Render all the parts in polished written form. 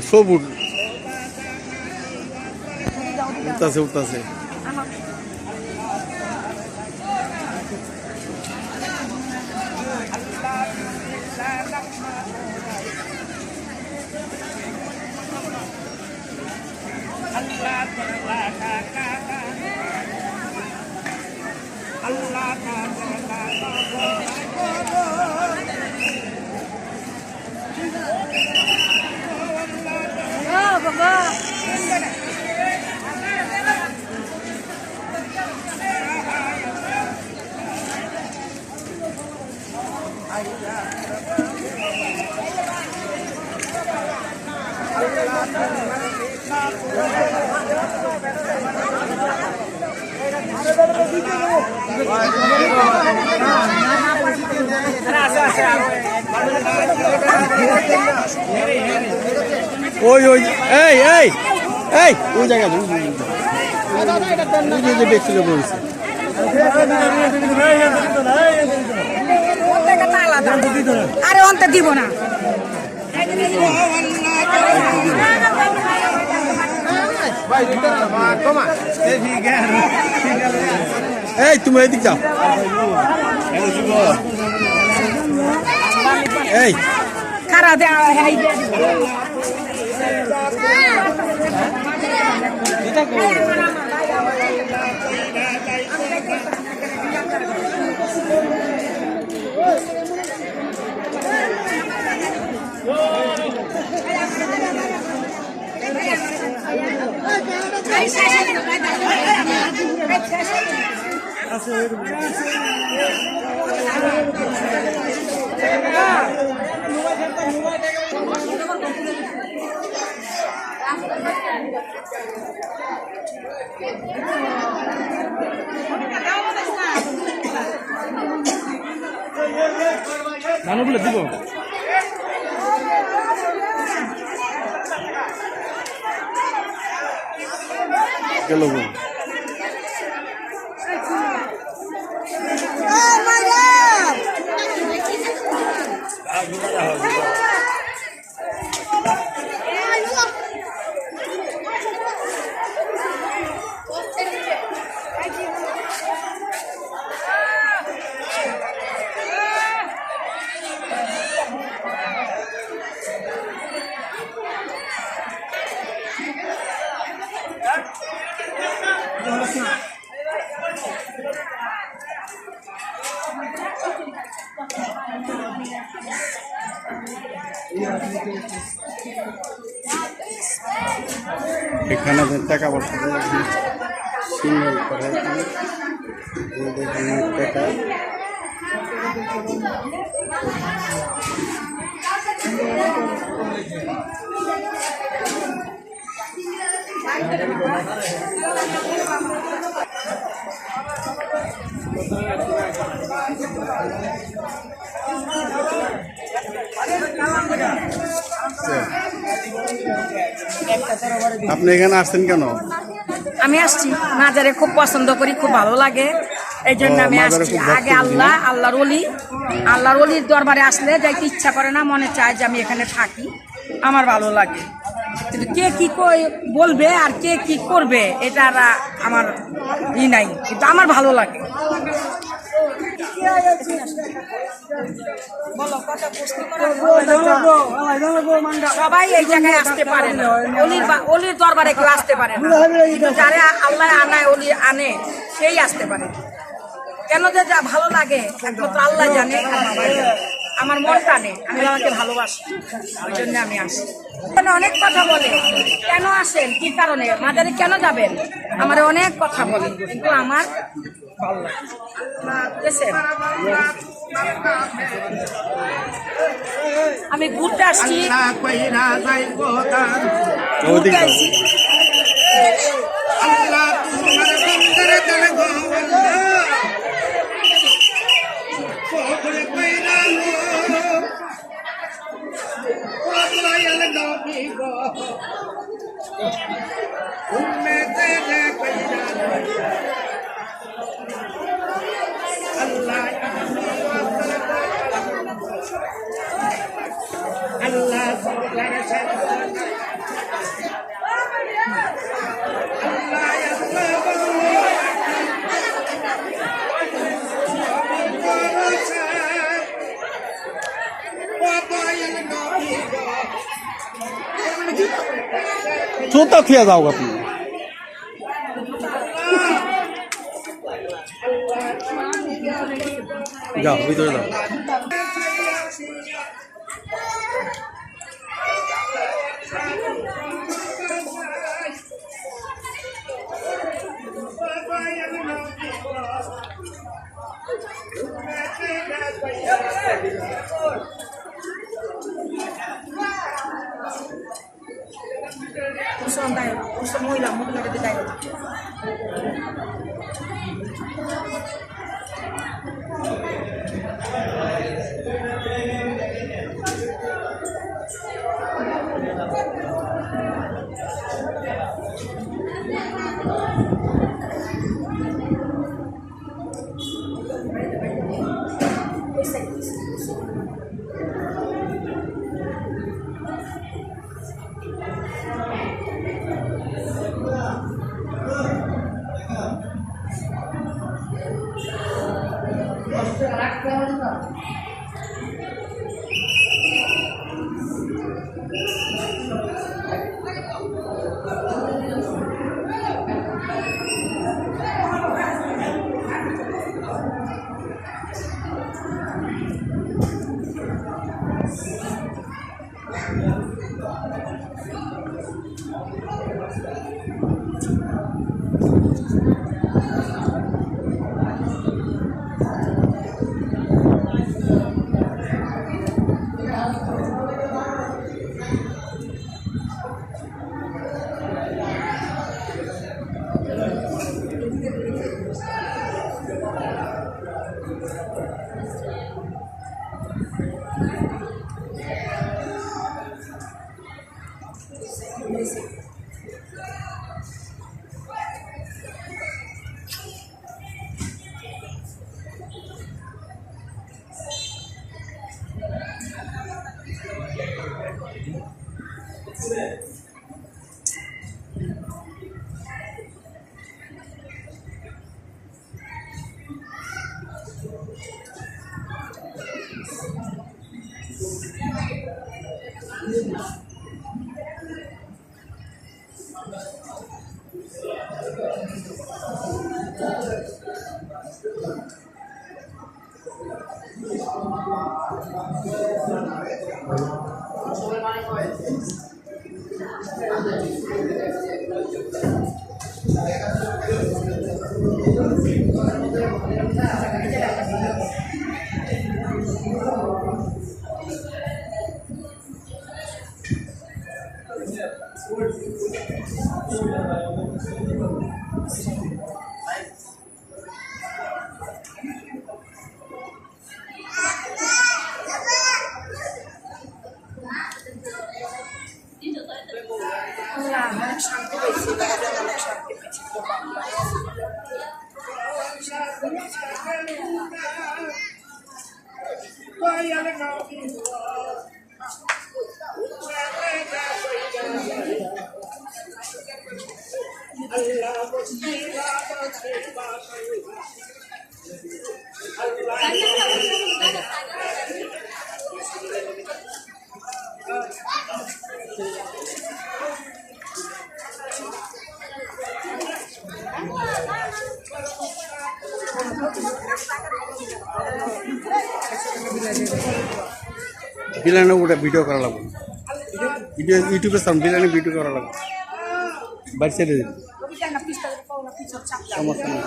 সবুজ উঠতেছে উঠতেছে। ওই ওই এই এই এই ওই জায়গা যে দেখছিল বলছে আরে অন্তে দিব না। এই তুমি এদিক যাও। এই খারাপ মানুষগুলো দিব গেল এখানে টাকা পয়সা সিঙ্গেল করে টাকা আপনি এখানে আসছেন কেন? আমি আসছি মাজারে খুব পছন্দ করি, খুব ভালো লাগে, এই জন্য আমি আসছি। আগে আল্লাহর অলির দরবারে আসলে যাইতে ইচ্ছা করে না, মনে চায় যে আমি এখানে থাকি, আমার ভালো লাগে। কিন্তু কে কি বলবে আর কে কি করবে এটা আমার নাই, কিন্তু আমার ভালো লাগে। সবাই এই জায়গায় আসতে পারে না, অলির দরবারে কেউ আসতে পারে না, যারা আল্লাহ আনে সেই আসতে পারে। কেন যে যা ভালো লাগে একমাত্র আল্লাহ জানে, আমার মন টানে, আমি আমাকে ভালোবাসি, ওই জন্য আমি আসি। অনেক কথা বলে, কেন আসেন, কি কারণে, মাজারে কেন যাবেন, আমার অনেক কথা বলে, কিন্তু আমার ভালো লাগে। আমি ঘুরতে আসছি, Allah জুতা খুঁয়া যাও আপনি যাও ভিতরে যাও মহিলা মহিলাকে দেয় শান্তি পেয়েছি শান্তি পেয়েছি বিলানে ওটা ভিডিও করা লাগবে ভিডিও ইউটিউবে সাম বিলানে ভিডিও করা লাগবে বাইরে ছেড়ে দিন সমস্যা নেই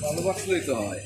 ভালোবাসলেই তো হয়